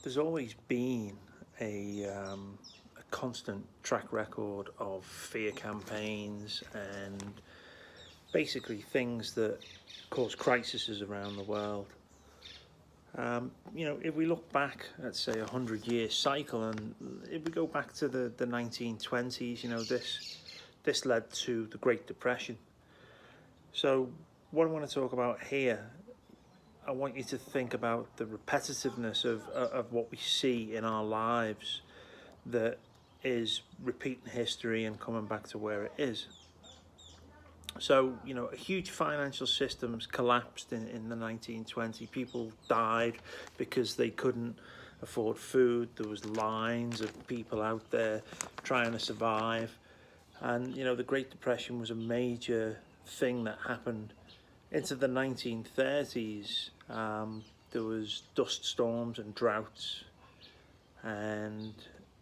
There's always been a constant track record of fear campaigns and basically things that cause crises around the world. If we look back at, say, a 100-year cycle, and if we go back to the 1920s, this led to the Great Depression. So what I want to talk about here, I want you to think about the repetitiveness of what we see in our lives that is repeating history and coming back to where it is. So, huge financial systems collapsed in the 1920s. People died because they couldn't afford food. There was lines of people out there trying to survive. And, the Great Depression was a major thing that happened into the 1930s. There was dust storms and droughts, and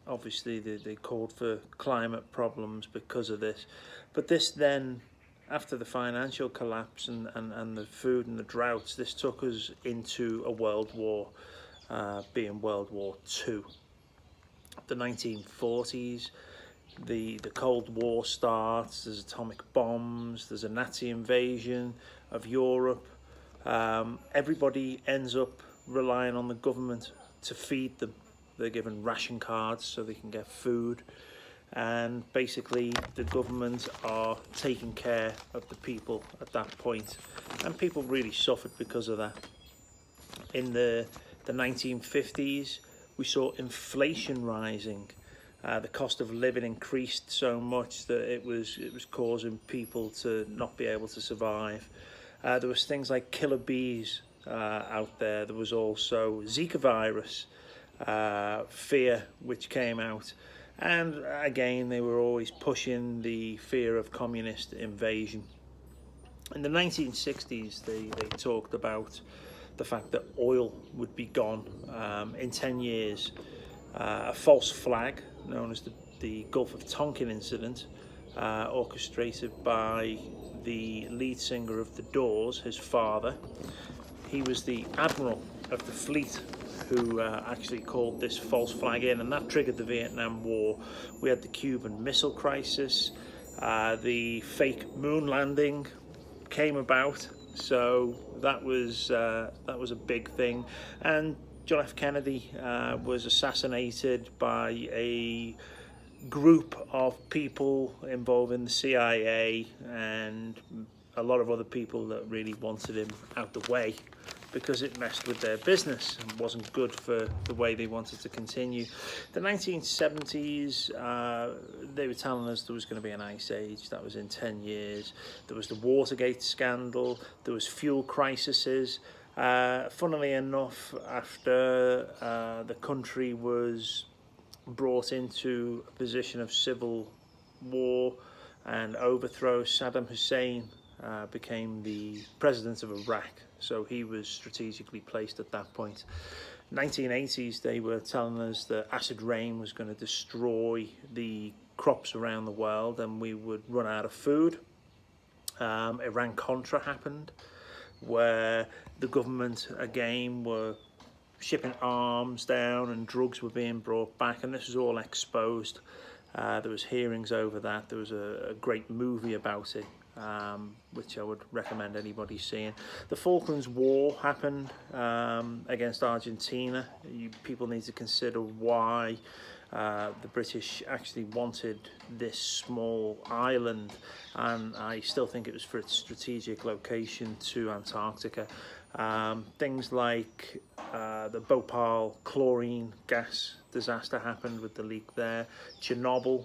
obviously they called for climate problems because of this. But this then, after the financial collapse and the food and the droughts, this took us into a world war, being World War II. The 1940s, the Cold War starts. There's atomic bombs, there's a Nazi invasion of Europe. Everybody ends up relying on the government to feed them. They're given ration cards so they can get food, and basically the government are taking care of the people at that point, and people really suffered because of that. In the 1950s, we saw inflation rising. The cost of living increased so much that it was causing people to not be able to survive. There was things like killer bees out there. There was also Zika virus fear which came out, and again they were always pushing the fear of communist invasion. In the 1960s, they talked about the fact that oil would be gone in 10 years. A false flag known as the Gulf of Tonkin incident, orchestrated by the lead singer of The Doors, his father. He was the admiral of the fleet who actually called this false flag in, and that triggered the Vietnam War. We had the Cuban Missile Crisis, the fake moon landing came about, so that was a big thing. And John F. Kennedy was assassinated by a group of people involving the CIA and a lot of other people that really wanted him out the way because it messed with their business and wasn't good for the way they wanted to continue. The 1970s, they were telling us there was going to be an ice age. That was in 10 years. There was the Watergate scandal. There was fuel crises. Funnily enough, after the country was brought into a position of civil war and overthrow, Saddam Hussein became the president of Iraq, so he was strategically placed at that point. 1980s, they were telling us that acid rain was going to destroy the crops around the world and we would run out of food. Iran-Contra happened, where the government again were shipping arms down and drugs were being brought back, and this was all exposed. There was hearings over that. There was a great movie about it, which I would recommend anybody seeing. The Falklands War happened against Argentina. People need to consider why the British actually wanted this small island, and I still think it was for its strategic location to Antarctica. Things like the Bhopal chlorine gas disaster happened with the leak there. Chernobyl,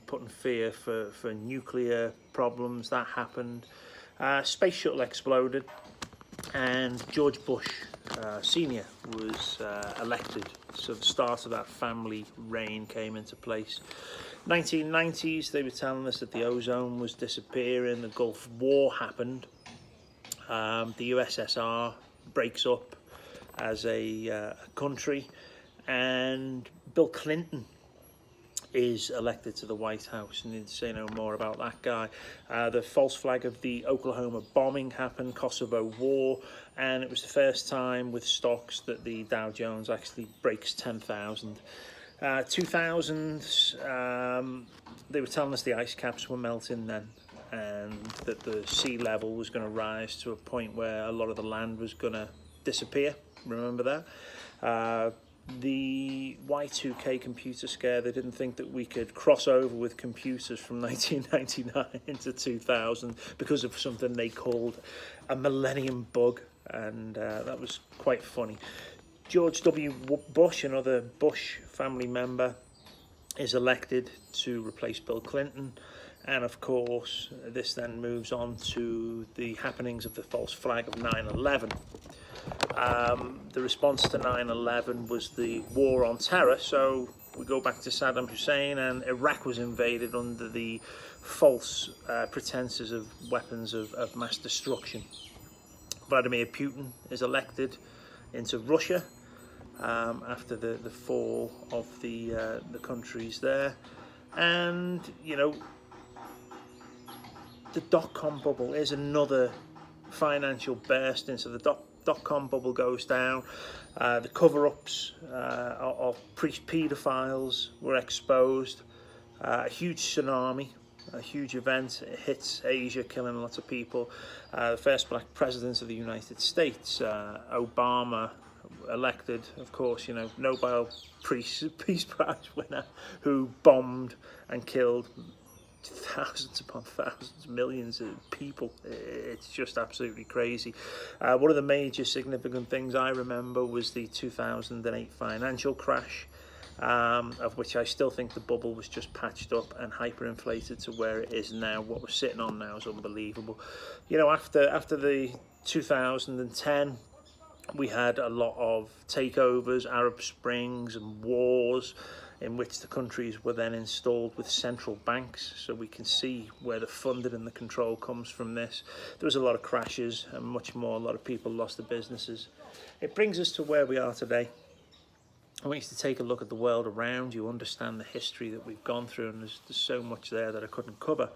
putting fear for nuclear problems, that happened. Space shuttle exploded, and George Bush Senior was elected, so the start of that family reign came into place. 1990s, they were telling us that the ozone was disappearing. The Gulf War happened. The USSR breaks up as a country, and Bill Clinton is elected to the White House. And need to say no more about that guy. The false flag of the Oklahoma bombing happened, Kosovo War, and it was the first time with stocks that the Dow Jones actually breaks 10,000. 2000s, they were telling us the ice caps were melting then, and that the sea level was going to rise to a point where a lot of the land was going to disappear. Remember that? The Y2K computer scare, they didn't think that we could cross over with computers from 1999 into 2000 because of something they called a millennium bug, and that was quite funny. George W. Bush, another Bush family member, is elected to replace Bill Clinton. And of course, this then moves on to the happenings of the false flag of 9/11. The response to 9/11 was the war on terror. So we go back to Saddam Hussein, and Iraq was invaded under the false pretenses of weapons of mass destruction. Vladimir Putin is elected into Russia after the fall of the countries there. And, you know, the dot-com bubble is another financial burst into the dot-com bubble goes down. The cover-ups of paedophiles were exposed. A huge tsunami, a huge event. It hits Asia, killing lots of people. The first black president of the United States, Obama, elected, of course, you know, Nobel Peace Prize winner, who bombed and killed thousands upon thousands, millions of people. It's just absolutely crazy. One of the major significant things I remember was the 2008 financial crash, of which I still think the bubble was just patched up and hyperinflated to where it is now. What we're sitting on now is unbelievable. You know, after the 2010, we had a lot of takeovers, Arab Springs and wars, in which the countries were then installed with central banks, so we can see where the funding and the control comes from this. There was a lot of crashes and much more. A lot of people lost their businesses. It brings us to where we are today. I want you to take a look at the world around you, understand the history that we've gone through, and there's so much there that I couldn't cover.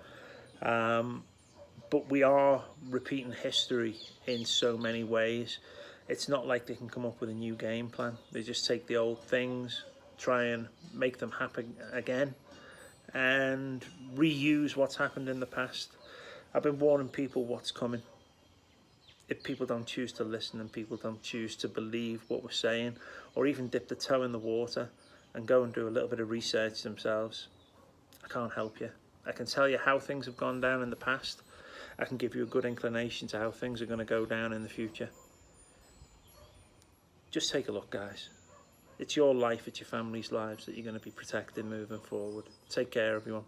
But we are repeating history in so many ways. It's not like they can come up with a new game plan. They just take the old things, try and make them happen again, and reuse what's happened in the past. I've been warning people what's coming. If people don't choose to listen and people don't choose to believe what we're saying, or even dip the toe in the water and go and do a little bit of research themselves, I can't help you. I can tell you how things have gone down in the past. I can give you a good inclination to how things are going to go down in the future. Just take a look, guys. It's your life, it's your family's lives that you're going to be protecting moving forward. Take care, everyone.